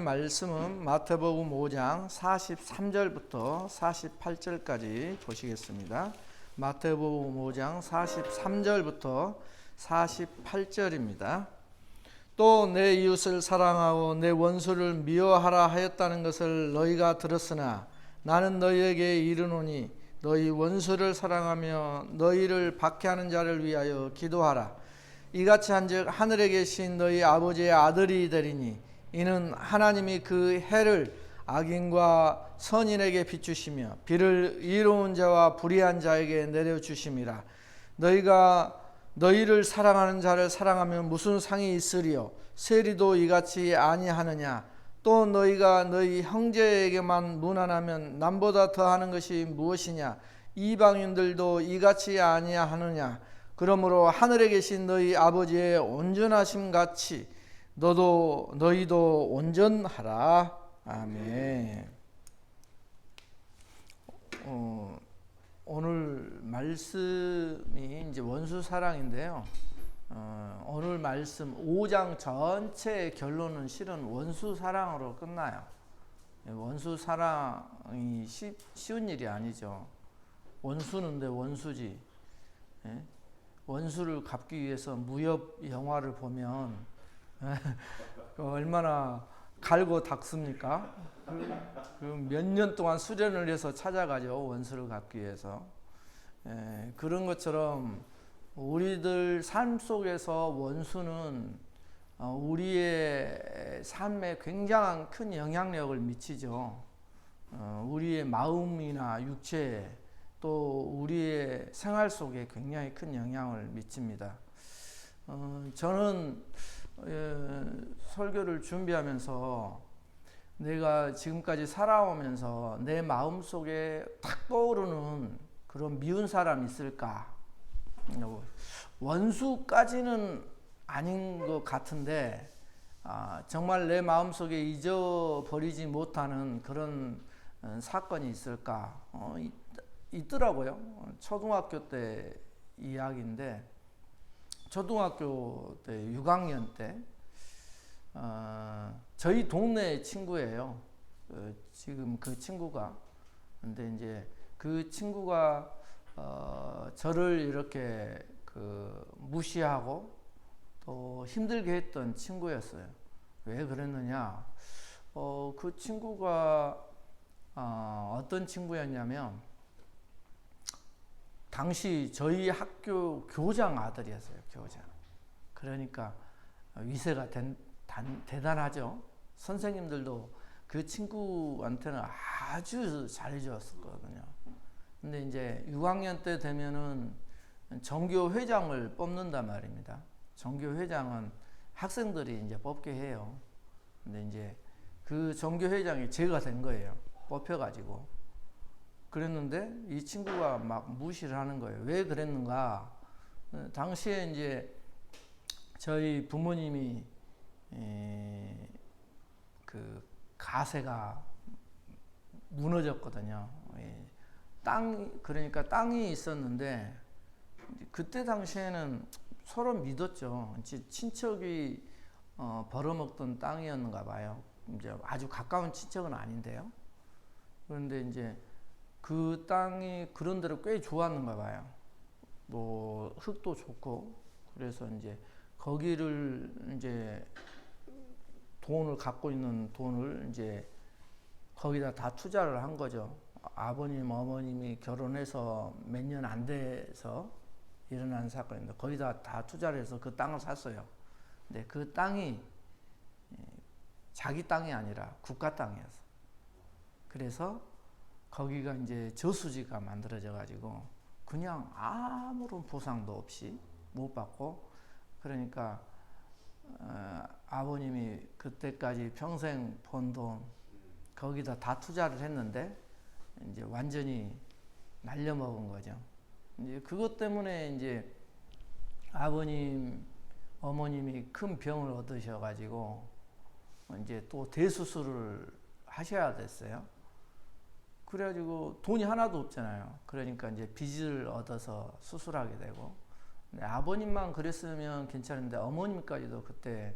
말씀은 마태복음 5장 43절부터 48절까지 보시겠습니다. 마태복음 5장 43절부터 48절입니다. 또 내 이웃을 사랑하고 내 원수를 미워하라 하였다는 것을 너희가 들었으나 나는 너희에게 이르노니 너희 원수를 사랑하며 너희를 박해하는 자를 위하여 기도하라. 이같이 한즉 하늘에 계신 너희 아버지의 아들이 되리니 이는 하나님이 그 해를 악인과 선인에게 비추시며 비를 의로운 자와 불의한 자에게 내려주심이라. 너희가 너희를 사랑하는 자를 사랑하면 무슨 상이 있으리요? 세리도 이같이 아니하느냐? 또 너희가 너희 형제에게만 무난하면 남보다 더하는 것이 무엇이냐? 이방인들도 이같이 아니하느냐? 그러므로 하늘에 계신 너희 아버지의 온전하심 같이 너희도 온전하라. 아멘. 오늘 말씀이 이제 원수 사랑인데요. 오늘 말씀 5장 전체의 결론은 실은 원수 사랑으로 끝나요. 원수 사랑이 쉬운 일이 아니죠. 원수는 내 원수지. 원수를 갚기 위해서 무협 영화를 보면 얼마나 갈고 닦습니까? 몇 년 동안 수련을 해서 찾아가죠. 원수를 갚기 위해서. 그런 것처럼 우리들 삶 속에서 원수는 우리의 삶에 굉장한 큰 영향력을 미치죠. 우리의 마음이나 육체 또 우리의 생활 속에 굉장히 큰 영향을 미칩니다. 저는 설교를 준비하면서 내가 지금까지 살아오면서 내 마음속에 탁 떠오르는 그런 미운 사람이 있을까? 원수까지는 아닌 것 같은데 정말 내 마음속에 잊어버리지 못하는 그런 사건이 있을까? 있더라고요. 초등학교 때 이야기인데 초등학교 때 6학년 때 저희 동네 친구예요. 지금 그 친구가. 근데 이제 그 친구가 저를 이렇게 무시하고 또 힘들게 했던 친구였어요. 왜 그랬느냐? 그 친구가 어떤 친구였냐면 당시 저희 학교 교장 아들이었어요. 교장. 그러니까 위세가 대단하죠. 선생님들도 그 친구한테는 아주 잘해주었거든요. 근데 이제 6학년 때 되면은 전교 회장을 뽑는단 말입니다. 전교 회장은 학생들이 이제 뽑게 해요. 근데 이제 그 전교 회장이 제가 된 거예요. 뽑혀가지고. 그랬는데 이 친구가 막 무시를 하는 거예요. 왜 그랬는가? 당시에 이제 저희 부모님이 그 가세가 무너졌거든요. 그러니까 땅이 있었는데 그때 당시에는 서로 믿었죠. 친척이 벌어먹던 땅이었는가 봐요. 이제 아주 가까운 친척은 아닌데요. 그런데 이제 그 땅이 그런대로 꽤 좋았는가 봐요. 뭐 흙도 좋고 그래서 이제 거기를 이제 돈을 갖고 있는 돈을 이제 거기다 다 투자를 한 거죠. 아버님, 어머님이 결혼해서 몇 년 안 돼서 일어난 사건인데 거기다 다 투자를 해서 그 땅을 샀어요. 근데 그 땅이 자기 땅이 아니라 국가 땅이었어. 그래서 거기가 이제 저수지가 만들어져 가지고 그냥 아무런 보상도 없이 못 받고 그러니까 아버님이 그때까지 평생 번 돈 거기다 다 투자를 했는데 이제 완전히 날려먹은 거죠. 이제 그것 때문에 이제 아버님, 어머님이 큰 병을 얻으셔 가지고 이제 또 대수술을 하셔야 됐어요. 그래가지고 돈이 하나도 없잖아요. 그러니까 이제 빚을 얻어서 수술하게 되고 아버님만 그랬으면 괜찮은데 어머님까지도 그때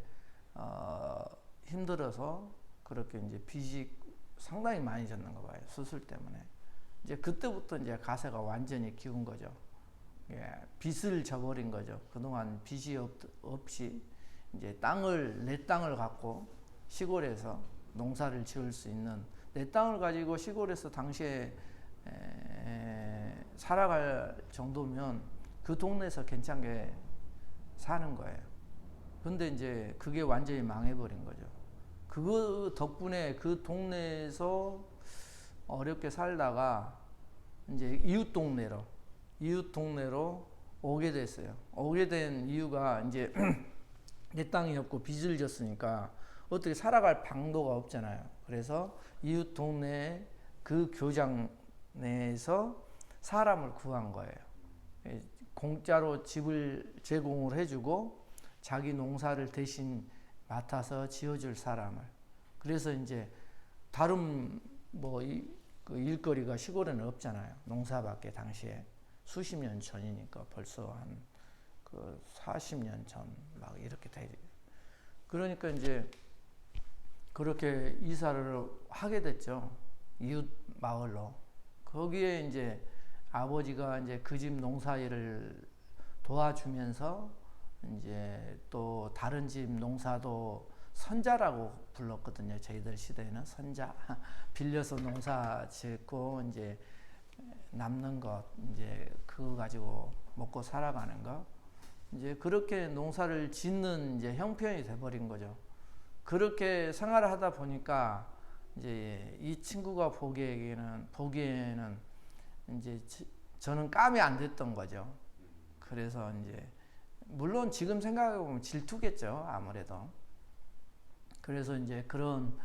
힘들어서 그렇게 이제 빚이 상당히 많이 졌는가 봐요. 수술 때문에. 이제 그때부터 이제 가세가 완전히 기운 거죠. 예, 빚을 져버린 거죠. 그동안 빚이 없이 이제 내 땅을 갖고 시골에서 농사를 지을 수 있는, 내 땅을 가지고 시골에서 당시에 살아갈 정도면 그 동네에서 괜찮게 사는 거예요. 근데 이제 그게 완전히 망해버린 거죠. 그거 덕분에 그 동네에서 어렵게 살다가 이제 이웃 동네로 오게 됐어요. 오게 된 이유가 이제 내 땅이 없고 빚을 졌으니까 어떻게 살아갈 방도가 없잖아요. 그래서 이웃 동네 그 교장 내에서 사람을 구한 거예요. 공짜로 집을 제공을 해주고 자기 농사를 대신 맡아서 지어줄 사람을. 그래서 이제 다른 그 일거리가 시골에는 없잖아요. 농사밖에 당시에 수십 년 전이니까 벌써 한 그 40년 전 막 이렇게 돼. 그러니까 이제 그렇게 이사를 하게 됐죠. 이웃 마을로. 거기에 이제 아버지가 이제 그 집 농사일을 도와주면서 이제 또 다른 집 농사도 선자라고 불렀거든요. 저희들 시대에는 선자. 빌려서 농사 짓고 이제 남는 것 이제 그거 가지고 먹고 살아가는 거. 이제 그렇게 농사를 짓는 이제 형편이 돼버린 거죠. 그렇게 생활을 하다 보니까 이제 이 친구가 보기에는 이제 저는 감이 안 됐던 거죠. 그래서 이제 물론 지금 생각해 보면 질투겠죠, 아무래도. 그래서 이제 그런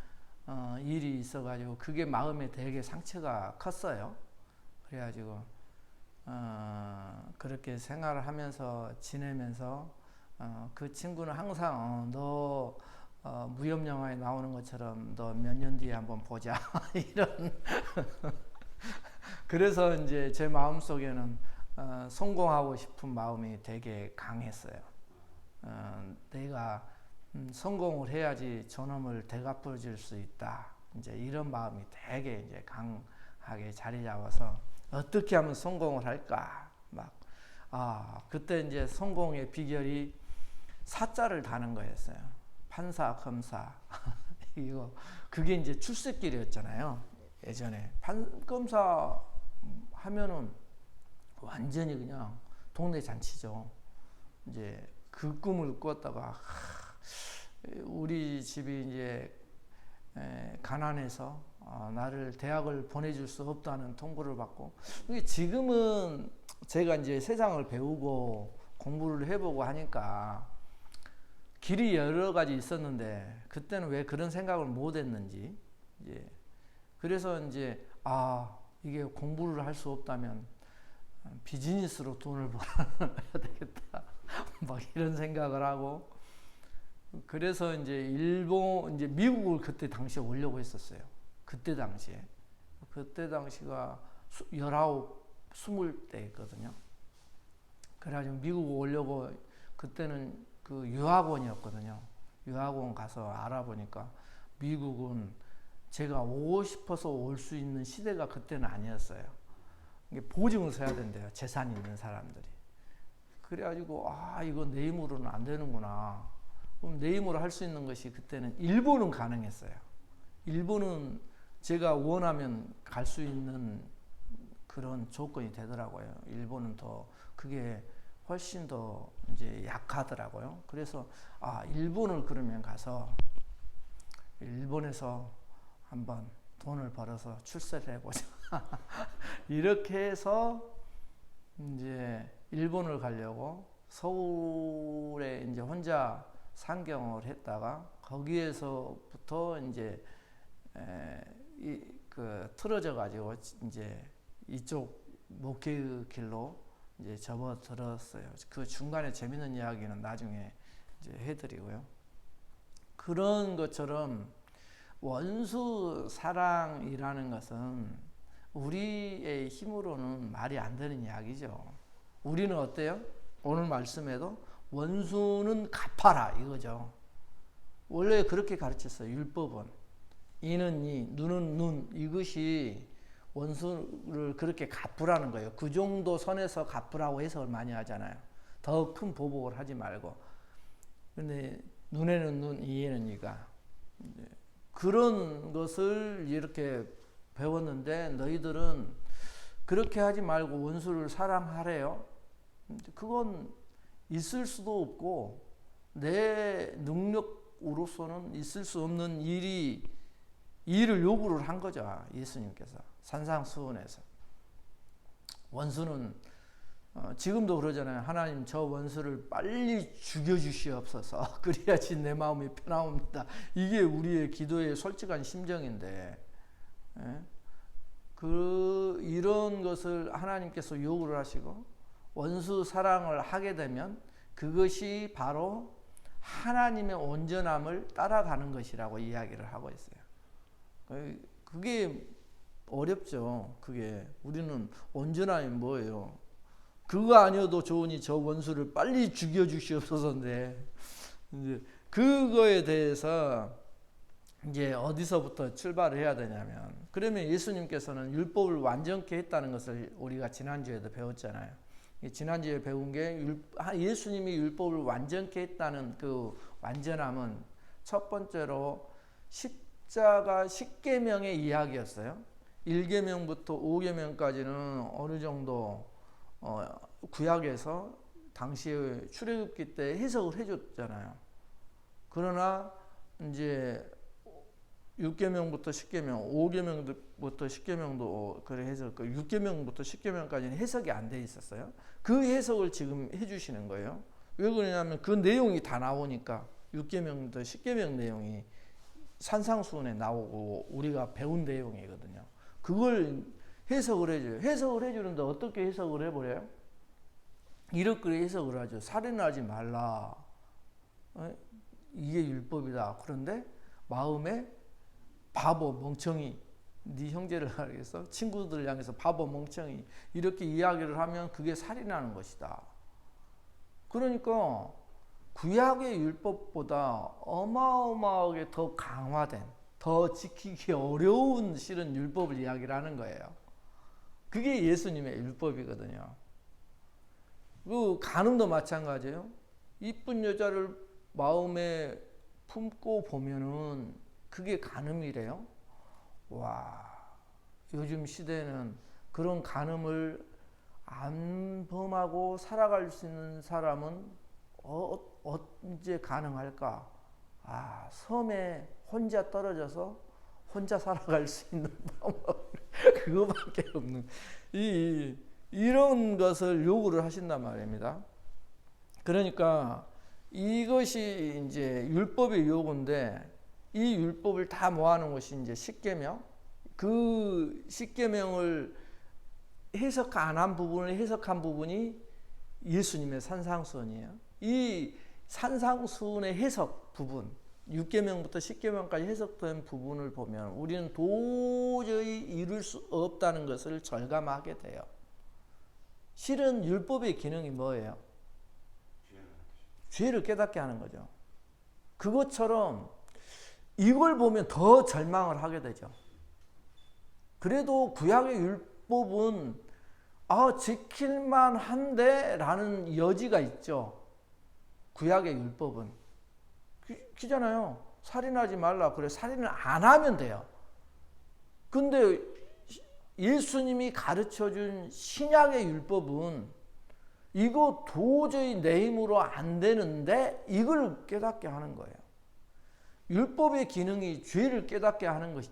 일이 있어가지고 그게 마음에 되게 상처가 컸어요. 그래가지고 그렇게 생활을 하면서 지내면서 그 친구는 항상 너 무협 영화에 나오는 것처럼 너 몇 년 뒤에 한번 보자 이런. 그래서 이제 제 마음 속에는 성공하고 싶은 마음이 되게 강했어요. 내가 성공을 해야지 저놈을 되갚아 줄 수 있다. 이제 이런 마음이 되게 이제 강하게 자리 잡아서 어떻게 하면 성공을 할까? 그때 이제 성공의 비결이 사자를 다는 거였어요. 판사, 검사. 그게 이제 출세길이었잖아요. 예전에. 검사 하면은 완전히 그냥 동네 잔치죠. 이제 그 꿈을 꿨다가, 우리 집이 이제 가난해서 나를 대학을 보내줄 수 없다는 통보를 받고. 지금은 제가 이제 세상을 배우고 공부를 해보고 하니까 길이 여러 가지 있었는데 그때는 왜 그런 생각을 못 했는지. 이제 그래서 이제 이게 공부를 할 수 없다면 비즈니스로 돈을 벌어야 되겠다. 막 이런 생각을 하고. 그래서 이제 이제 미국을 그때 당시에 오려고 했었어요. 그때 당시가 19, 20대였거든요. 그래가지고 미국 오려고, 그때는 그 유학원이었거든요. 유학원 가서 알아보니까 미국은 제가 오고 싶어서 올 수 있는 시대가 그때는 아니었어요. 이게 보증을 서야 된대요. 재산 있는 사람들이. 그래가지고 이거 내 힘으로는 안 되는구나. 그럼 내 힘으로 할 수 있는 것이 그때는 일본은 가능했어요. 일본은 제가 원하면 갈 수 있는 그런 조건이 되더라고요. 일본은 더 그게 훨씬 더 이제 약하더라고요. 그래서 일본을 그러면 가서 일본에서 한번 돈을 벌어서 출세를 해보자. 이렇게 해서 이제 일본을 가려고 서울에 이제 혼자 상경을 했다가 거기에서부터 이제 틀어져 가지고 이제 이쪽 목회의 길로 이제 접어들었어요. 그 중간에 재밌는 이야기는 나중에 이제 해드리고요. 그런 것처럼 원수 사랑이라는 것은 우리의 힘으로는 말이 안 되는 이야기죠. 우리는 어때요? 오늘 말씀에도 원수는 갚아라 이거죠. 원래 그렇게 가르쳤어요. 율법은. 이는 이, 눈은 눈, 이것이 원수를 그렇게 갚으라는 거예요. 그 정도 선에서 갚으라고 해석을 많이 하잖아요. 더 큰 보복을 하지 말고. 근데 눈에는 눈, 이에는 이가. 그런 것을 이렇게 배웠는데 너희들은 그렇게 하지 말고 원수를 사랑하래요. 그건 있을 수도 없고 내 능력으로서는 있을 수 없는 일을 요구를 한 거죠. 예수님께서 산상수훈에서. 원수는 지금도 그러잖아요. 하나님 저 원수를 빨리 죽여주시옵소서. 그래야지 내 마음이 편하옵니다. 이게 우리의 기도의 솔직한 심정인데 이런 것을 하나님께서 요구를 하시고 원수 사랑을 하게 되면 그것이 바로 하나님의 온전함을 따라가는 것이라고 이야기를 하고 있어요. 그게 어렵죠. 그게 우리는 온전함이 뭐예요? 그거 아니어도 좋으니 저 원수를 빨리 죽여주시옵소서인데 이제 그거에 대해서 이제 어디서부터 출발을 해야 되냐면 그러면 예수님께서는 율법을 완전케 했다는 것을 우리가 지난주에도 배웠잖아요. 지난주에 배운 게 예수님이 율법을 완전케 했다는 그 완전함은 첫 번째로 십자가 10계명의 이야기였어요. 1계명부터 5계명까지는 어느 정도 구약에서 당시에 출애굽기 때 해석을 해줬잖아요. 그러나 이제 6계명부터 10계명, 5계명부터 10계명도 그래 해서 6계명부터 10계명까지는 해석이 안 돼 있었어요. 그 해석을 지금 해주시는 거예요. 왜 그러냐면 그 내용이 다 나오니까 6계명부터 10계명 내용이 산상수훈에 나오고 우리가 배운 내용이거든요. 그걸 해석을 해줘요. 해석을 해주는데 어떻게 해석을 해버려요? 이렇게 해석을 하죠. 살인하지 말라. 이게 율법이다. 그런데 마음에 바보 멍청이 네 형제를 알겠어? 친구들을 향해서 바보 멍청이 이렇게 이야기를 하면 그게 살인하는 것이다. 그러니까 구약의 율법보다 어마어마하게 더 강화된 더 지키기 어려운 실은 율법을 이야기를 하는 거예요. 그게 예수님의 율법이거든요. 그 간음도 마찬가지예요. 이쁜 여자를 마음에 품고 보면은 그게 간음이래요. 와, 요즘 시대는 그런 간음을 안 범하고 살아갈 수 있는 사람은 언제 가능할까? 섬에 혼자 떨어져서 혼자 살아갈 수 있는 방법 그거밖에 없는 이런 것을 요구를 하신단 말입니다. 그러니까 이것이 이제 율법의 요구인데 이 율법을 다 모아놓은 것이 이제 십계명. 그 십계명을 해석 안 한 부분을 해석한 부분이 예수님의 산상수훈이에요. 이 산상수훈의 해석 부분, 6계명부터 10계명까지 해석된 부분을 보면 우리는 도저히 이룰 수 없다는 것을 절감하게 돼요. 실은 율법의 기능이 뭐예요? 죄를 깨닫게 하는 거죠. 그것처럼 이걸 보면 더 절망을 하게 되죠. 그래도 구약의 율법은 지킬만 한데 라는 여지가 있죠. 구약의 율법은 기잖아요. 살인하지 말라. 그래, 살인을 안 하면 돼요. 근데 예수님이 가르쳐준 신약의 율법은 이거 도저히 내 힘으로 안 되는데 이걸 깨닫게 하는 거예요. 율법의 기능이 죄를 깨닫게 하는 것이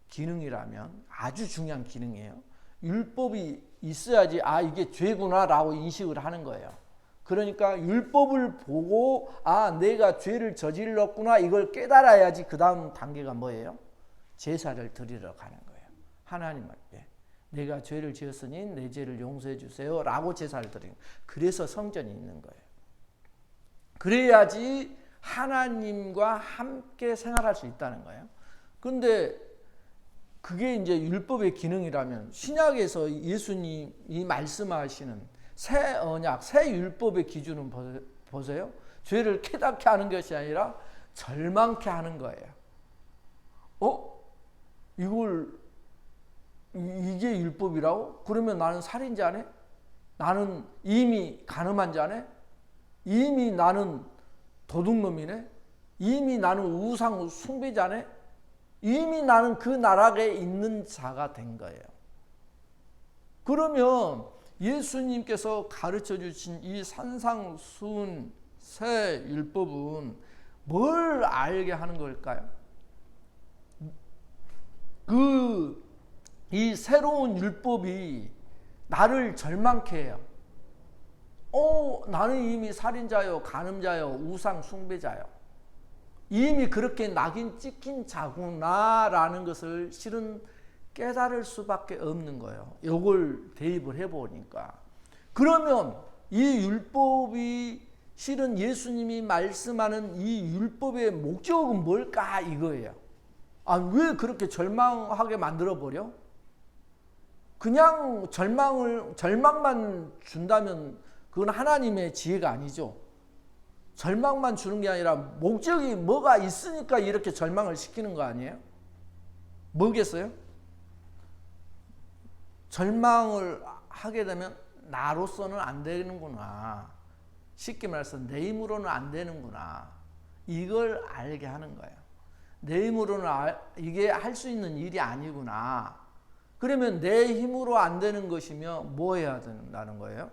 기능이라면 아주 중요한 기능이에요. 율법이 있어야지 이게 죄구나 라고 인식을 하는 거예요. 그러니까 율법을 보고 내가 죄를 저질렀구나 이걸 깨달아야지 그 다음 단계가 뭐예요? 제사를 드리러 가는 거예요. 하나님 앞에 내가 죄를 지었으니 내 죄를 용서해 주세요 라고 제사를 드리는 거예요. 그래서 성전이 있는 거예요. 그래야지 하나님과 함께 생활할 수 있다는 거예요. 그런데 그게 이제 율법의 기능이라면 신약에서 예수님이 말씀하시는 새 언약, 새 율법의 기준은 보세요. 죄를 깨닫게 하는 것이 아니라 절망케 하는 거예요. 이게 율법이라고? 그러면 나는 살인자네? 나는 이미 간음한 자네? 이미 나는 도둑놈이네? 이미 나는 우상 숭배자네? 이미 나는 그 나락에 있는 자가 된 거예요. 그러면 예수님께서 가르쳐 주신 이 산상수훈 새 율법은 뭘 알게 하는 걸까요? 이 새로운 율법이 나를 절망케 해요. 나는 이미 살인자요, 간음자요, 우상 숭배자요. 이미 그렇게 낙인 찍힌 자구나라는 것을 실은 깨달을 수밖에 없는 거예요. 이걸 대입을 해보니까. 그러면 이 율법이 실은 예수님이 말씀하는 이 율법의 목적은 뭘까 이거예요. 왜 그렇게 절망하게 만들어버려? 그냥 절망만 준다면 그건 하나님의 지혜가 아니죠. 절망만 주는 게 아니라 목적이 뭐가 있으니까 이렇게 절망을 시키는 거 아니에요? 뭐겠어요? 절망을 하게 되면 나로서는 안 되는구나. 쉽게 말해서 내 힘으로는 안 되는구나. 이걸 알게 하는 거예요. 내 힘으로는 이게 할 수 있는 일이 아니구나. 그러면 내 힘으로 안 되는 것이면 뭐 해야 된다는 거예요?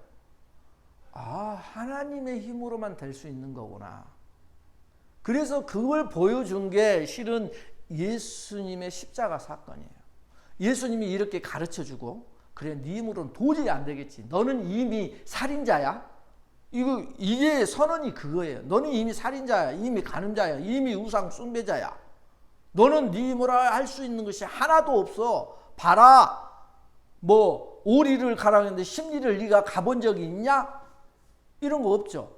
하나님의 힘으로만 될 수 있는 거구나. 그래서 그걸 보여준 게 실은 예수님의 십자가 사건이에요. 예수님이 이렇게 가르쳐주고, 그래, 네 힘으로는 도저히 안 되겠지. 너는 이미 살인자야. 이게 선언이 그거예요. 너는 이미 살인자야, 이미 간음자야, 이미 우상 숭배자야. 너는 네 힘으로 할 수 있는 것이 하나도 없어. 봐라, 오리를 가라는데 십리를 네가 가본 적이 있냐? 이런 거 없죠.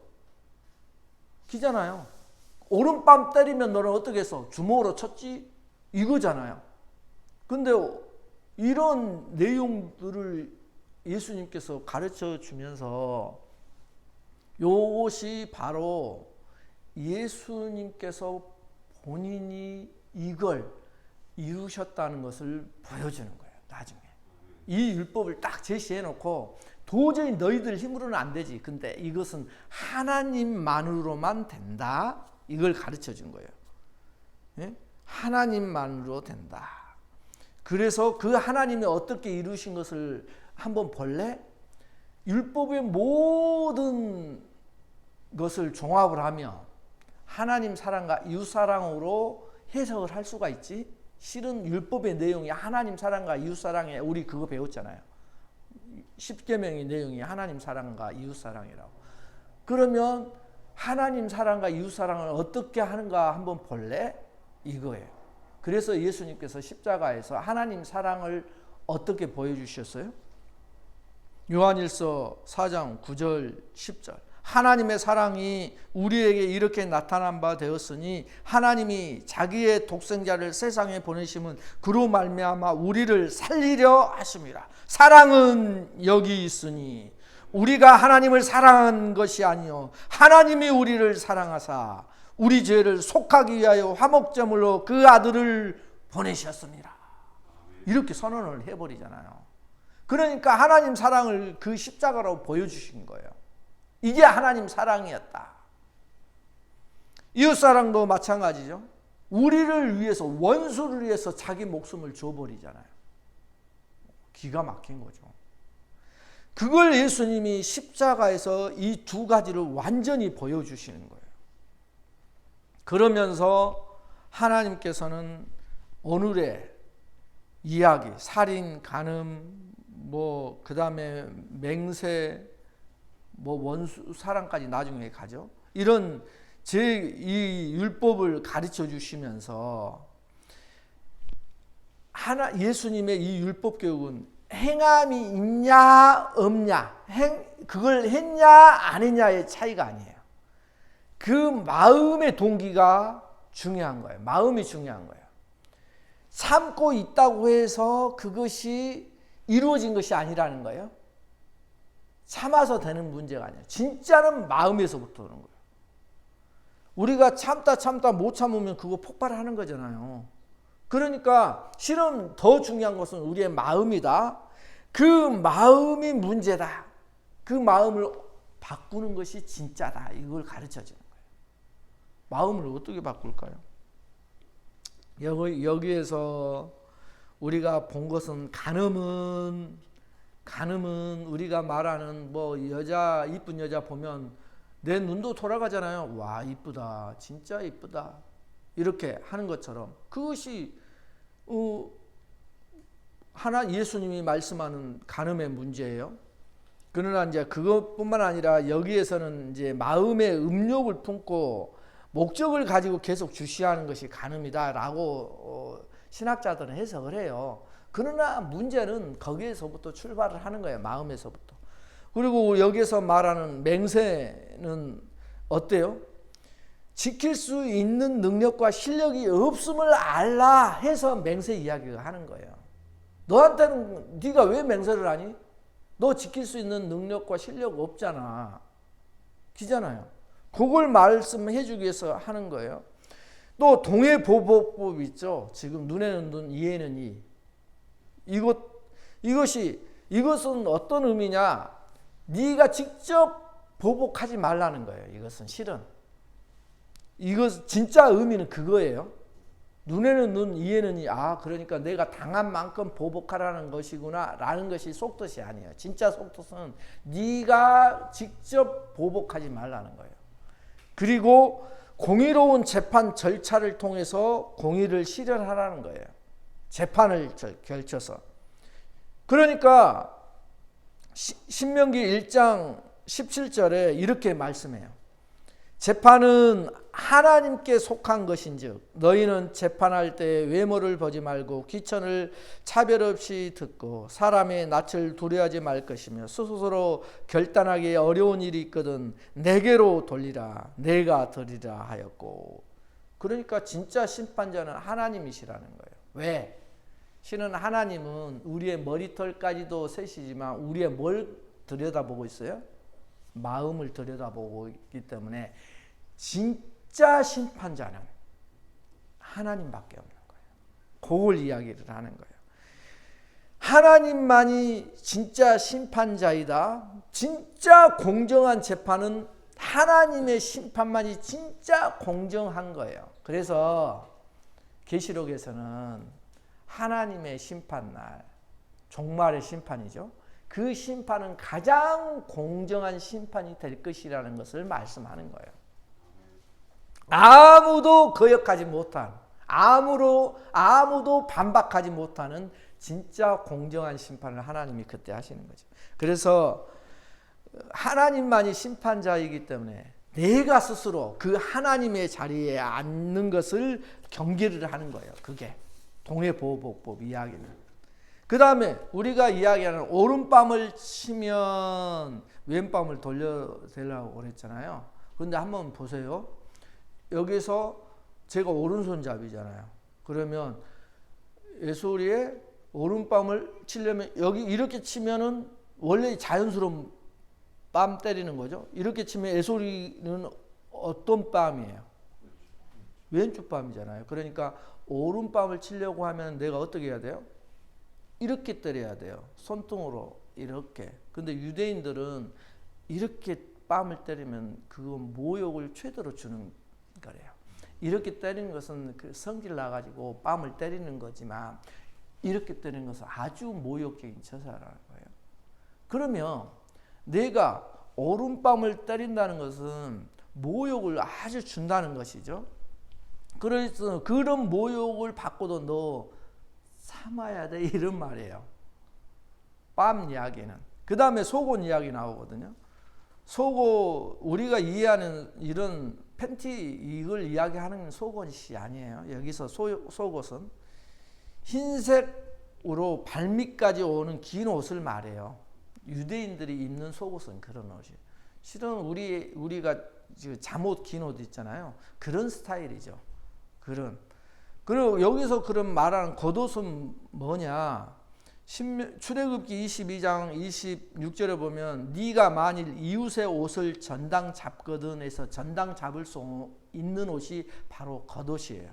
기잖아요. 오른밤 때리면 너는 어떻게 했어? 주먹으로 쳤지? 이거잖아요. 근데 이런 내용들을 예수님께서 가르쳐 주면서 이것이 바로 예수님께서 본인이 이걸 이루셨다는 것을 보여주는 거예요. 나중에 이 율법을 딱 제시해 놓고 도저히 너희들 힘으로는 안 되지. 근데 이것은 하나님만으로만 된다. 이걸 가르쳐 준 거예요. 예? 하나님만으로 된다. 그래서 그 하나님이 어떻게 이루신 것을 한번 볼래? 율법의 모든 것을 종합을 하면 하나님 사랑과 이웃 사랑으로 해석을 할 수가 있지. 실은 율법의 내용이 하나님 사랑과 이웃 사랑에 우리 그거 배웠잖아요. 십계명의 내용이 하나님 사랑과 이웃 사랑이라고. 그러면 하나님 사랑과 이웃 사랑을 어떻게 하는가 한번 볼래? 이거예요. 그래서 예수님께서 십자가에서 하나님 사랑을 어떻게 보여주셨어요? 요한일서 4장 9절 10절. 하나님의 사랑이 우리에게 이렇게 나타난 바 되었으니 하나님이 자기의 독생자를 세상에 보내심은 그로 말미암아 우리를 살리려 하심이라. 사랑은 여기 있으니 우리가 하나님을 사랑한 것이 아니요 하나님이 우리를 사랑하사 우리 죄를 속하기 위하여 화목제물로 그 아들을 보내셨습니다. 이렇게 선언을 해버리잖아요. 그러니까 하나님 사랑을 그 십자가로 보여주신 거예요. 이게 하나님 사랑이었다. 이웃사랑도 마찬가지죠. 우리를 위해서, 원수를 위해서 자기 목숨을 줘버리잖아요. 기가 막힌 거죠. 그걸 예수님이 십자가에서 이 두 가지를 완전히 보여주시는 거예요. 그러면서 하나님께서는 오늘의 이야기, 살인, 간음, 그 다음에 맹세, 원수 사랑까지 나중에 가죠. 이런 이 율법을 가르쳐 주시면서 예수님의 이 율법 교육은 행함이 있냐 없냐, 그걸 했냐 안 했냐의 차이가 아니에요. 그 마음의 동기가 중요한 거예요. 마음이 중요한 거예요. 참고 있다고 해서 그것이 이루어진 것이 아니라는 거예요. 참아서 되는 문제가 아니에요. 진짜는 마음에서부터 오는 거예요. 우리가 참다 못 참으면 그거 폭발하는 거잖아요. 그러니까 실은 더 중요한 것은 우리의 마음이다. 그 마음이 문제다. 그 마음을 바꾸는 것이 진짜다. 이걸 가르쳐 주는 거예요. 마음을 어떻게 바꿀까요? 여기에서 우리가 본 것은 간음은 우리가 말하는 뭐 여자, 이쁜 여자 보면 내 눈도 돌아가잖아요. 와, 이쁘다. 진짜 이쁘다. 이렇게 하는 것처럼 그것이 하나 예수님이 말씀하는 간음의 문제예요. 그러나 이제 그것뿐만 아니라 여기에서는 이제 마음의 음욕을 품고 목적을 가지고 계속 주시하는 것이 간음이다라고 신학자들은 해석을 해요. 그러나 문제는 거기에서부터 출발을 하는 거예요. 마음에서부터. 그리고 여기서 말하는 맹세는 어때요? 지킬 수 있는 능력과 실력이 없음을 알라 해서 맹세 이야기를 하는 거예요. 너한테는 네가 왜 맹세를 하니? 너 지킬 수 있는 능력과 실력 없잖아. 기잖아요. 그걸 말씀해 주기 위해서 하는 거예요. 또 동해보복법 있죠. 지금 눈에는 눈, 이에는 이. 이것은 어떤 의미냐? 네가 직접 보복하지 말라는 거예요. 이것은 실은. 이것 진짜 의미는 그거예요. 눈에는 눈, 이에는 이. 그러니까 내가 당한 만큼 보복하라는 것이구나 라는 것이 속뜻이 아니에요. 진짜 속뜻은 네가 직접 보복하지 말라는 거예요. 그리고 공의로운 재판 절차를 통해서 공의를 실현하라는 거예요. 재판을 결쳐서. 그러니까 신명기 1장 17절에 이렇게 말씀해요. 재판은 하나님께 속한 것인즉 너희는 재판할 때 외모를 보지 말고 귀천을 차별 없이 듣고 사람의 낯을 두려워하지 말 것이며 스스로 결단하기 어려운 일이 있거든 내게로 돌리라 내가 들으리라 하였고. 그러니까 진짜 심판자는 하나님이시라는 거예요. 왜? 실은 하나님은 우리의 머리털까지도 세시지만 우리의 뭘 들여다보고 있어요? 마음을 들여다보고 있기 때문에 진짜 심판자는 하나님밖에 없는 거예요. 그걸 이야기를 하는 거예요. 하나님만이 진짜 심판자이다. 진짜 공정한 재판은 하나님의 심판만이 진짜 공정한 거예요. 그래서 계시록에서는 하나님의 심판날, 종말의 심판이죠. 그 심판은 가장 공정한 심판이 될 것이라는 것을 말씀하는 거예요. 아무도 거역하지 못한, 아무도 반박하지 못하는 진짜 공정한 심판을 하나님이 그때 하시는 거죠. 그래서 하나님만이 심판자이기 때문에 내가 스스로 그 하나님의 자리에 앉는 것을 경계를 하는 거예요. 그게 동해보복법 이야기는. 그 다음에 우리가 이야기하는 오른밤을 치면 왼밤을 돌려대려고 그랬잖아요. 그런데 한번 보세요. 여기서 제가 오른손잡이잖아요. 그러면 에솔이의 오른밤을 치려면 여기 이렇게 치면은 원래 자연스러운 뺨 때리는 거죠. 이렇게 치면 에솔이는 어떤 뺨이에요? 왼쪽 뺨이잖아요. 그러니까 오른밤을 치려고 하면 내가 어떻게 해야 돼요? 이렇게 때려야 돼요. 손등으로 이렇게. 근데 유대인들은 이렇게 뺨을 때리면 그건 모욕을 최대로 주는 거래요. 이렇게 때리는 것은 그 성질 나가지고 뺨을 때리는 거지만 이렇게 때리는 것은 아주 모욕적인 처사라는 거예요. 그러면 내가 오른밤을 때린다는 것은 모욕을 아주 준다는 것이죠. 그래서 그런 모욕을 받고도 너 참아야 돼 이런 말이에요. 뺨 이야기는. 그 다음에 속옷 이야기 나오거든요. 속옷 우리가 이해하는 이런 팬티 이걸 이야기하는 속옷이 아니에요. 여기서 속옷은 흰색으로 발밑까지 오는 긴 옷을 말해요. 유대인들이 입는 속옷은 그런 옷이에요. 실은 우리가 잠옷 긴 옷 있잖아요. 그런 스타일이죠. 그리고 여기서 그런 말하는 겉옷은 뭐냐? 출애굽기 22장 26절에 보면 네가 만일 이웃의 옷을 전당 잡거든 해서 전당 잡을 수 있는 옷이 바로 겉옷이에요.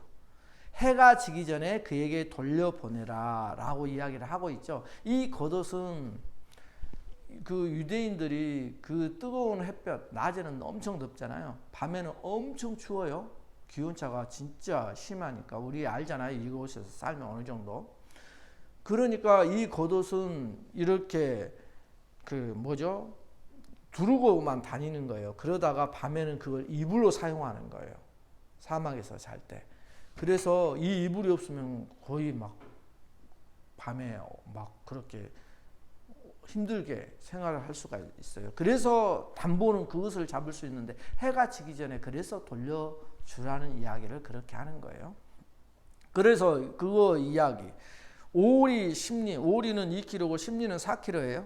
해가 지기 전에 그에게 돌려보내라 라고 이야기를 하고 있죠. 이 겉옷은 그 유대인들이 그 뜨거운 햇볕, 낮에는 엄청 덥잖아요. 밤에는 엄청 추워요. 기온차가 진짜 심하니까. 우리 알잖아요. 이곳에서 살면 어느 정도. 그러니까 이 겉옷은 이렇게 두르고만 다니는 거예요. 그러다가 밤에는 그걸 이불로 사용하는 거예요. 사막에서 잘 때. 그래서 이 이불이 없으면 거의 막 밤에 막 그렇게 힘들게 생활을 할 수가 있어요. 그래서 담보는 그것을 잡을 수 있는데 해가 지기 전에 그래서 돌려주라는 이야기를 그렇게 하는 거예요. 그래서 그거 이야기. 오리, 심리, 오리는 2kg고 심리는 4kg예요.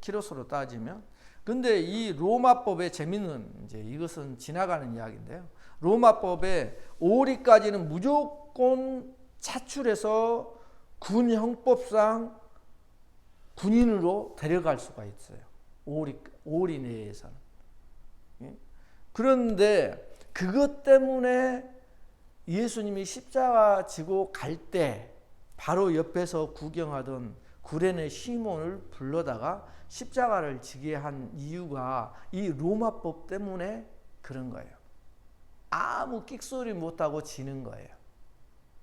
키로수로 따지면. 근데 이 로마법의 재미는 이제 이것은 지나가는 이야기인데요. 로마법에 오리까지는 무조건 차출해서 군 형법상 군인으로 데려갈 수가 있어요. 오리 내에서는. 그런데 그것 때문에 예수님이 십자가 지고 갈 때 바로 옆에서 구경하던 구레네 시몬을 불러다가 십자가를 지게 한 이유가 이 로마법 때문에 그런 거예요. 아무 끽소리 못하고 지는 거예요.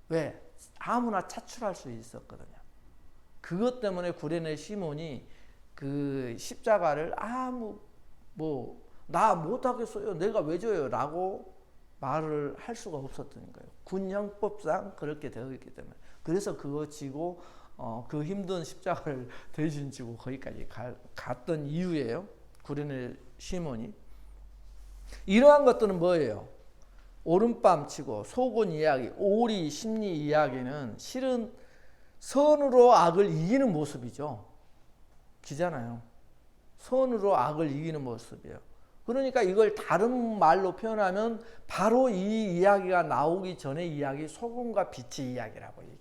왜? 아무나 차출할 수 있었거든요. 그것 때문에 구레네 시몬이 그 십자가를 나 못하겠어요. 내가 왜 져요? 라고 말을 할 수가 없었던 거예요. 군형법상 그렇게 되어 있기 때문에. 그래서 그거 지고 그 힘든 십자가를 대신 지고 거기까지 갔던 이유예요. 구레네 시몬이. 이러한 것들은 뭐예요? 오른밤 치고 속은 이야기, 오리 심리 이야기는 실은 선으로 악을 이기는 모습이죠. 기잖아요. 선으로 악을 이기는 모습이에요. 그러니까 이걸 다른 말로 표현하면 바로 이 이야기가 나오기 전의 이야기, 소금과 빛의 이야기라고 얘기해요.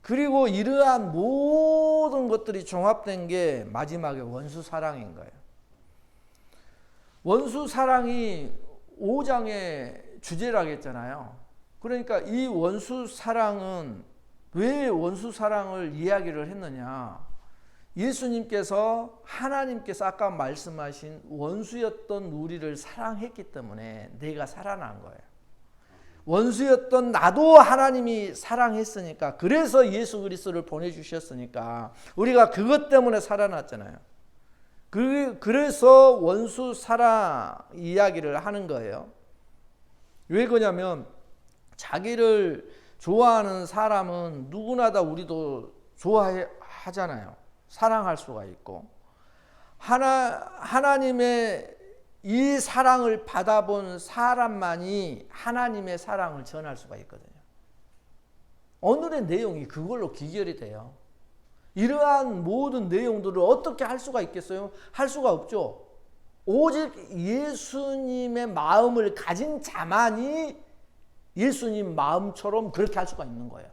그리고 이러한 모든 것들이 종합된 게 마지막에 원수 사랑인 거예요. 원수 사랑이 5장의 주제라고 했잖아요. 그러니까 이 원수 사랑은 왜 원수 사랑을 이야기를 했느냐? 예수님께서 하나님께서 아까 말씀하신 원수였던 우리를 사랑했기 때문에 내가 살아난 거예요. 원수였던 나도 하나님이 사랑했으니까, 그래서 예수 그리스도를 보내주셨으니까 우리가 그것 때문에 살아났잖아요. 그래서 원수 사랑 이야기를 하는 거예요. 왜 그러냐면 자기를 좋아하는 사람은 누구나 다 우리도 좋아하잖아요. 사랑할 수가 있고, 하나님의 이 사랑을 받아본 사람만이 하나님의 사랑을 전할 수가 있거든요. 오늘의 내용이 그걸로 귀결이 돼요. 이러한 모든 내용들을 어떻게 할 수가 있겠어요? 할 수가 없죠. 오직 예수님의 마음을 가진 자만이 예수님 마음처럼 그렇게 할 수가 있는 거예요.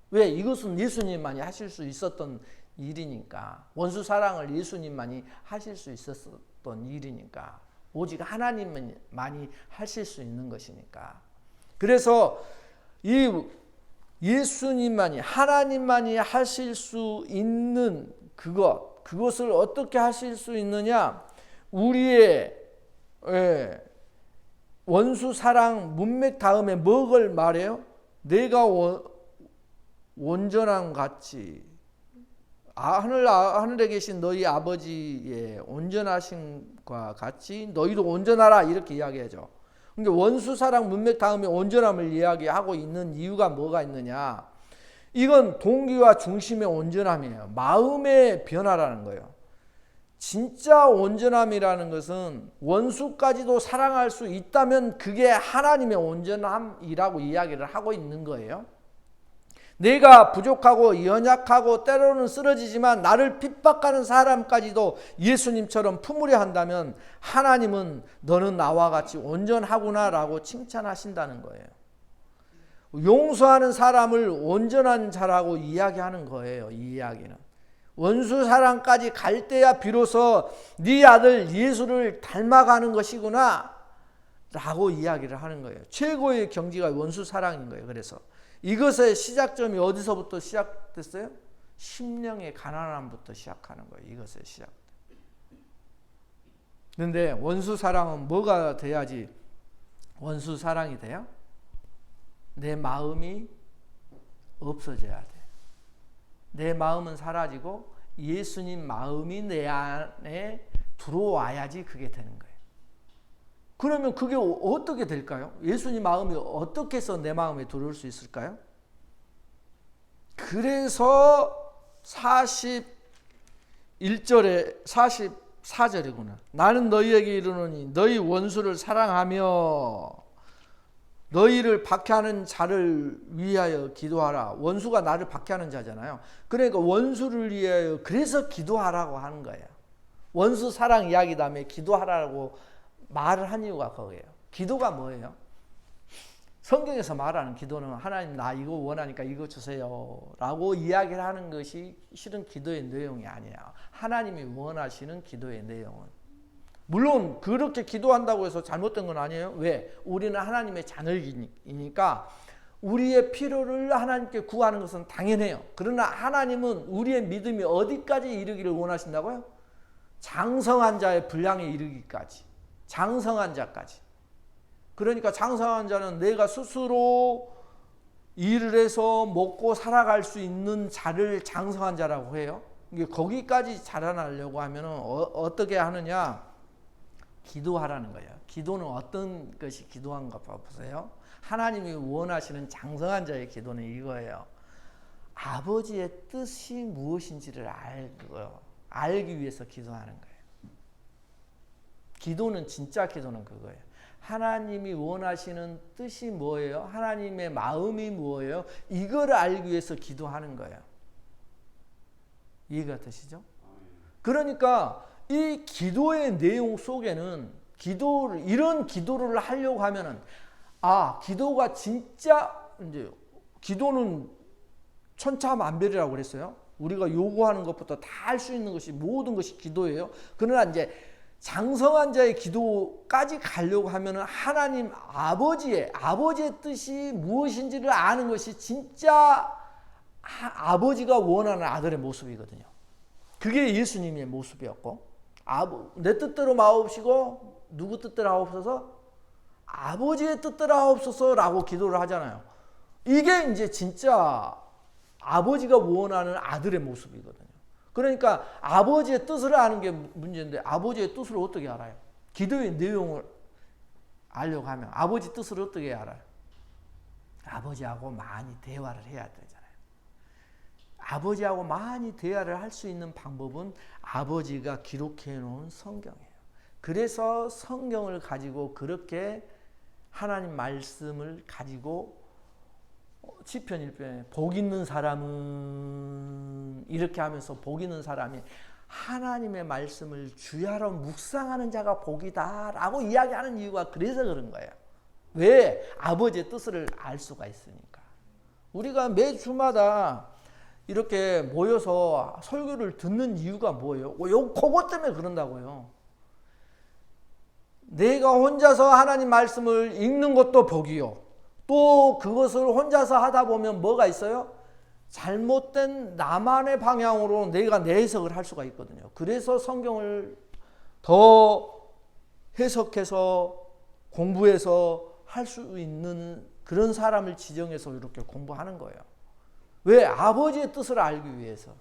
왜? 이것은 예수님만이 하실 수 있었던 일이니까. 원수 사랑을 예수님만이 하실 수 있었던 일이니까. 오직 하나님만이 하실 수 있는 것이니까. 그래서 이 예수님만이, 하나님만이 하실 수 있는 그것을 어떻게 하실 수 있느냐? 우리의 원수 사랑 문맥 다음에 뭐를 말해요? 내가 온전함 같이 하늘에 계신 너희 아버지의 온전하심과 같이 너희도 온전하라, 이렇게 이야기하죠. 그러니까 원수 사랑 문맥 다음에 온전함을 이야기하고 있는 이유가 뭐가 있느냐? 이건 동기와 중심의 온전함이에요. 마음의 변화라는 거예요. 진짜 온전함이라는 것은 원수까지도 사랑할 수 있다면 그게 하나님의 온전함이라고 이야기를 하고 있는 거예요. 내가 부족하고 연약하고 때로는 쓰러지지만 나를 핍박하는 사람까지도 예수님처럼 품으려 한다면 하나님은 너는 나와 같이 온전하구나 라고 칭찬하신다는 거예요. 용서하는 사람을 온전한 자라고 이야기하는 거예요. 이 이야기는. 원수 사랑까지 갈 때야 비로소 네 아들 예수를 닮아가는 것이구나. 라고 이야기를 하는 거예요. 최고의 경지가 원수 사랑인 거예요. 그래서 이것의 시작점이 어디서부터 시작됐어요? 심령의 가난함부터 시작하는 거예요. 이것의 시작. 그런데 원수 사랑은 뭐가 돼야지 원수 사랑이 돼요? 내 마음이 없어져야 돼. 내 마음은 사라지고 예수님 마음이 내 안에 들어와야지 그게 되는 거예요. 그러면 그게 어떻게 될까요? 예수님 마음이 어떻게 해서 내 마음에 들어올 수 있을까요? 그래서 41절에 44절이구나. 나는 너희에게 이르노니 너희 원수를 사랑하며 너희를 박해하는 자를 위하여 기도하라. 원수가 나를 박해하는 자잖아요. 그러니까 원수를 위하여 그래서 기도하라고 하는 거예요. 원수 사랑 이야기 다음에 기도하라고 말을 한 이유가 그거예요. 기도가 뭐예요? 성경에서 말하는 기도는 하나님 나 이거 원하니까 이거 주세요 라고 이야기를 하는 것이 실은 기도의 내용이 아니에요. 하나님이 원하시는 기도의 내용은 물론 그렇게 기도한다고 해서 잘못된 건 아니에요. 왜? 우리는 하나님의 자녀이니까 우리의 필요를 하나님께 구하는 것은 당연해요. 그러나 하나님은 우리의 믿음이 어디까지 이르기를 원하신다고요? 장성한 자의 분량에 이르기까지. 장성한 자까지. 그러니까 장성한 자는 내가 스스로 일을 해서 먹고 살아갈 수 있는 자를 장성한 자라고 해요. 거기까지 자라나려고 하면 어떻게 하느냐? 기도하라는 거예요. 기도는 어떤 것이 기도한가 보세요. 하나님이 원하시는 장성한 자의 기도는 이거예요. 아버지의 뜻이 무엇인지를 알기 위해서 기도하는 거예요. 기도는 진짜 기도는 그거예요. 하나님이 원하시는 뜻이 뭐예요? 하나님의 마음이 뭐예요? 이걸 알기 위해서 기도하는 거예요. 이해가 되시죠? 그러니까 이 기도의 내용 속에는 이런 기도를 하려고 하면은 기도가 진짜 이제 기도는 천차만별이라고 그랬어요. 우리가 요구하는 것부터 다 할 수 있는 것이 모든 것이 기도예요. 그러나 이제 장성한 자의 기도까지 가려고 하면은 하나님 아버지의 뜻이 무엇인지를 아는 것이 진짜 아버지가 원하는 아들의 모습이거든요. 그게 예수님의 모습이었고 내 뜻대로 마옵시고 누구 뜻대로 하옵소서? 아버지의 뜻대로 하옵소서라고 기도를 하잖아요. 이게 이제 진짜 아버지가 원하는 아들의 모습이거든요. 그러니까 아버지의 뜻을 아는 게 문제인데 아버지의 뜻을 어떻게 알아요? 기도의 내용을 알려고 하면 아버지 뜻을 어떻게 알아요? 아버지하고 많이 대화를 해야 되잖아요. 아버지하고 많이 대화를 할 수 있는 방법은 아버지가 기록해 놓은 성경이에요. 그래서 성경을 가지고 그렇게 하나님 말씀을 가지고 시편 1편에 복 있는 사람은 이렇게 하면서 복 있는 사람이 하나님의 말씀을 주야로 묵상하는 자가 복이다 라고 이야기하는 이유가 그래서 그런 거예요. 왜? 아버지의 뜻을 알 수가 있으니까. 우리가 매주마다 이렇게 모여서 설교를 듣는 이유가 뭐예요? 그것 때문에 그런다고요. 내가 혼자서 하나님 말씀을 읽는 것도 복이요. 또 그것을 혼자서 하다 보면 뭐가 있어요? 잘못된 나만의 방향으로 내가 내 해석을 할 수가 있거든요. 그래서 성경을 더 해석해서 공부해서 할 수 있는 그런 사람을 지정해서 이렇게 공부하는 거예요. 왜? 아버지의 뜻을 알기 위해서.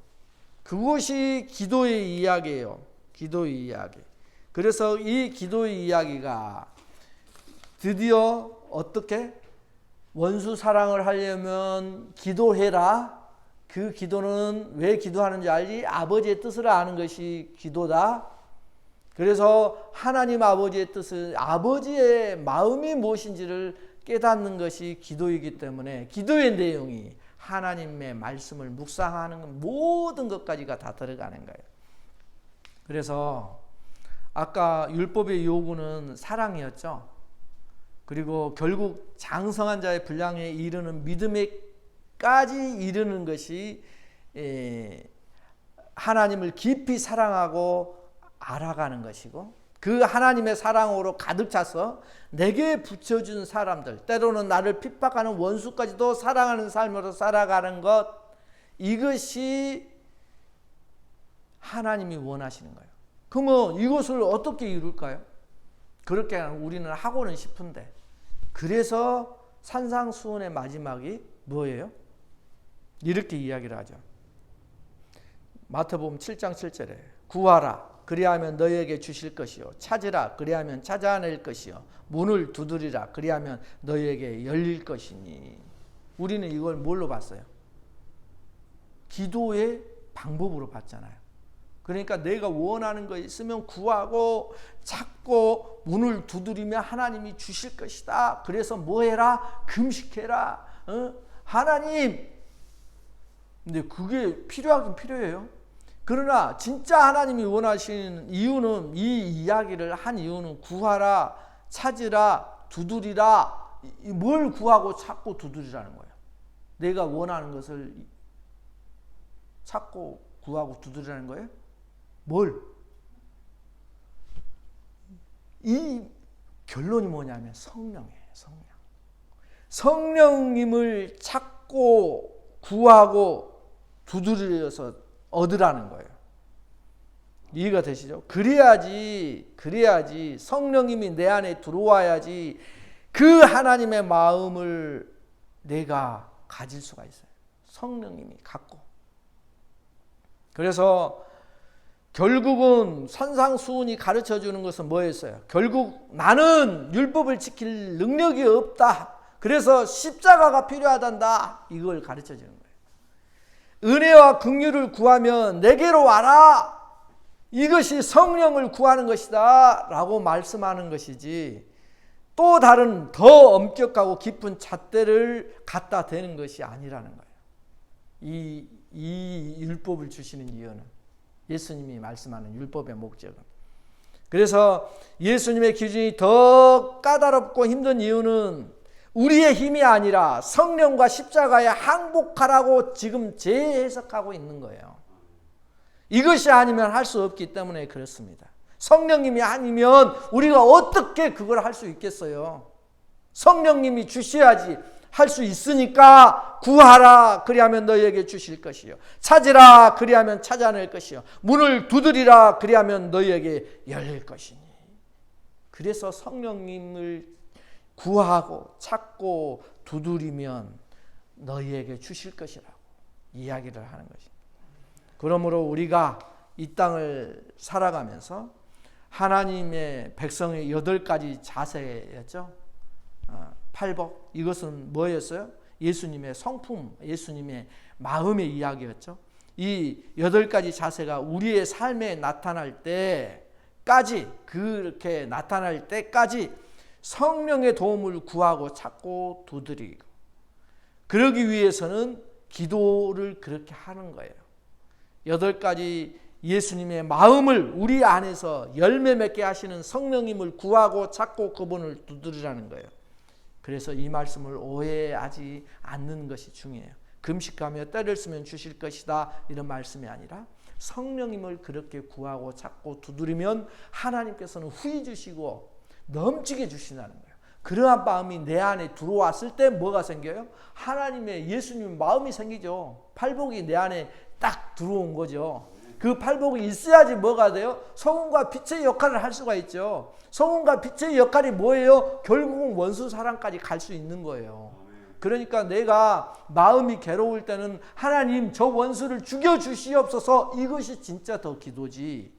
그것이 기도의 이야기예요. 기도의 이야기. 그래서 이 기도의 이야기가 드디어 어떻게? 원수 사랑을 하려면 기도해라. 그 기도는 왜 기도하는지 알지? 아버지의 뜻을 아는 것이 기도다. 그래서 하나님 아버지의 뜻을 아버지의 마음이 무엇인지를 깨닫는 것이 기도이기 때문에 기도의 내용이 하나님의 말씀을 묵상하는 모든 것까지가 다 들어가는 거예요. 그래서 아까 율법의 요구는 사랑이었죠. 그리고 결국 장성한 자의 분량에 이르는 믿음에까지 이르는 것이 하나님을 깊이 사랑하고 알아가는 것이고 그 하나님의 사랑으로 가득 차서 내게 붙여준 사람들, 때로는 나를 핍박하는 원수까지도 사랑하는 삶으로 살아가는 것, 이것이 하나님이 원하시는 거예요. 그러면 이것을 어떻게 이룰까요? 그렇게 우리는 하고는 싶은데, 그래서 산상수훈의 마지막이 뭐예요? 이렇게 이야기를 하죠. 마태복음 7장 7절에 구하라 그리하면 너희에게 주실 것이요 찾으라 그리하면 찾아낼 것이요 문을 두드리라 그리하면 너희에게 열릴 것이니. 우리는 이걸 뭘로 봤어요? 기도의 방법으로 봤잖아요. 그러니까 내가 원하는 거 있으면 구하고 찾고 문을 두드리면 하나님이 주실 것이다. 그래서 뭐 해라? 금식해라. 하나님. 근데 그게 필요하긴 필요해요. 그러나 진짜 하나님이 원하시는 이유는, 이 이야기를 한 이유는 구하라, 찾으라, 두드리라. 뭘 구하고 찾고 두드리라는 거예요. 내가 원하는 것을 찾고 구하고 두드리라는 거예요. 뭘? 이 결론이 뭐냐면 성령이에요. 성령님을 찾고 구하고 두드려서 얻으라는 거예요. 이해가 되시죠? 그래야지 성령님이 내 안에 들어와야지 그 하나님의 마음을 내가 가질 수가 있어요. 성령님이 갖고. 그래서 결국은 산상수훈이 가르쳐주는 것은 뭐였어요? 결국 나는 율법을 지킬 능력이 없다. 그래서 십자가가 필요하단다. 이걸 가르쳐주는 거예요. 은혜와 긍휼을 구하면 내게로 와라. 이것이 성령을 구하는 것이다 라고 말씀하는 것이지, 또 다른 더 엄격하고 깊은 잣대를 갖다 대는 것이 아니라는 거예요. 이 율법을 주시는 이유는, 예수님이 말씀하는 율법의 목적은. 그래서 예수님의 기준이 더 까다롭고 힘든 이유는 우리의 힘이 아니라 성령과 십자가에 항복하라고 지금 재해석하고 있는 거예요. 이것이 아니면 할 수 없기 때문에 그렇습니다. 성령님이 아니면 우리가 어떻게 그걸 할 수 있겠어요? 성령님이 주셔야지 할 수 있으니까 구하라 그리하면 너희에게 주실 것이요 찾으라 그리하면 찾아낼 것이요 문을 두드리라 그리하면 너희에게 열릴 것이니. 그래서 성령님을 구하고 찾고 두드리면 너희에게 주실 것이라고 이야기를 하는 것입니다. 그러므로 우리가 이 땅을 살아가면서 하나님의 백성의 8가지 자세였죠. 팔복, 이것은 뭐였어요? 예수님의 성품, 예수님의 마음의 이야기였죠. 이 8가지 자세가 우리의 삶에 나타날 때까지, 그렇게 나타날 때까지 성령의 도움을 구하고 찾고 두드리고, 그러기 위해서는 기도를 그렇게 하는 거예요. 8가지 예수님의 마음을 우리 안에서 열매 맺게 하시는 성령님을 구하고 찾고 그분을 두드리라는 거예요. 그래서 이 말씀을 오해하지 않는 것이 중요해요. 금식하며 때를 쓰면 주실 것이다 이런 말씀이 아니라 성령님을 그렇게 구하고 찾고 두드리면 하나님께서는 후히 주시고 넘치게 주신다는 거예요. 그러한 마음이 내 안에 들어왔을 때 뭐가 생겨요? 하나님의 예수님 마음이 생기죠. 팔복이 내 안에 딱 들어온 거죠. 그 팔복이 있어야지 뭐가 돼요? 성은과 빛의 역할을 할 수가 있죠. 성은과 빛의 역할이 뭐예요? 결국은 원수 사랑까지 갈 수 있는 거예요. 그러니까 내가 마음이 괴로울 때는 하나님 저 원수를 죽여주시옵소서, 이것이 진짜 더 기도지.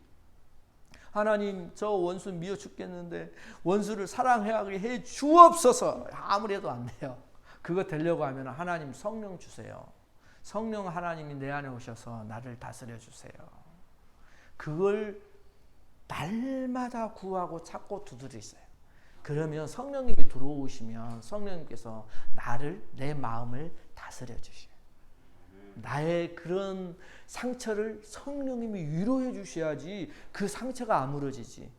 하나님 저 원수 미워 죽겠는데 원수를 사랑하게 해 주옵소서, 아무래도 안 돼요. 그거 되려고 하면 하나님 성령 주세요. 성령 하나님이 내 안에 오셔서 나를 다스려 주세요. 그걸 날마다 구하고 찾고 두드리세요. 그러면 성령님이 들어오시면 성령님께서 내 마음을 다스려 주셔요. 나의 그런 상처를 성령님이 위로해 주셔야지 그 상처가 아물어지지.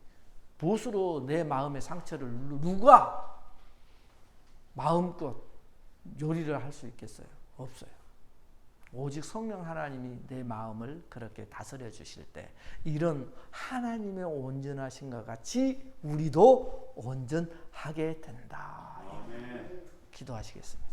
무엇으로 내 마음의 상처를 누가 마음껏 요리를 할 수 있겠어요? 없어요. 오직 성령 하나님이 내 마음을 그렇게 다스려 주실 때 이런 하나님의 온전하신 것 같이 우리도 온전하게 된다. 기도하시겠습니다.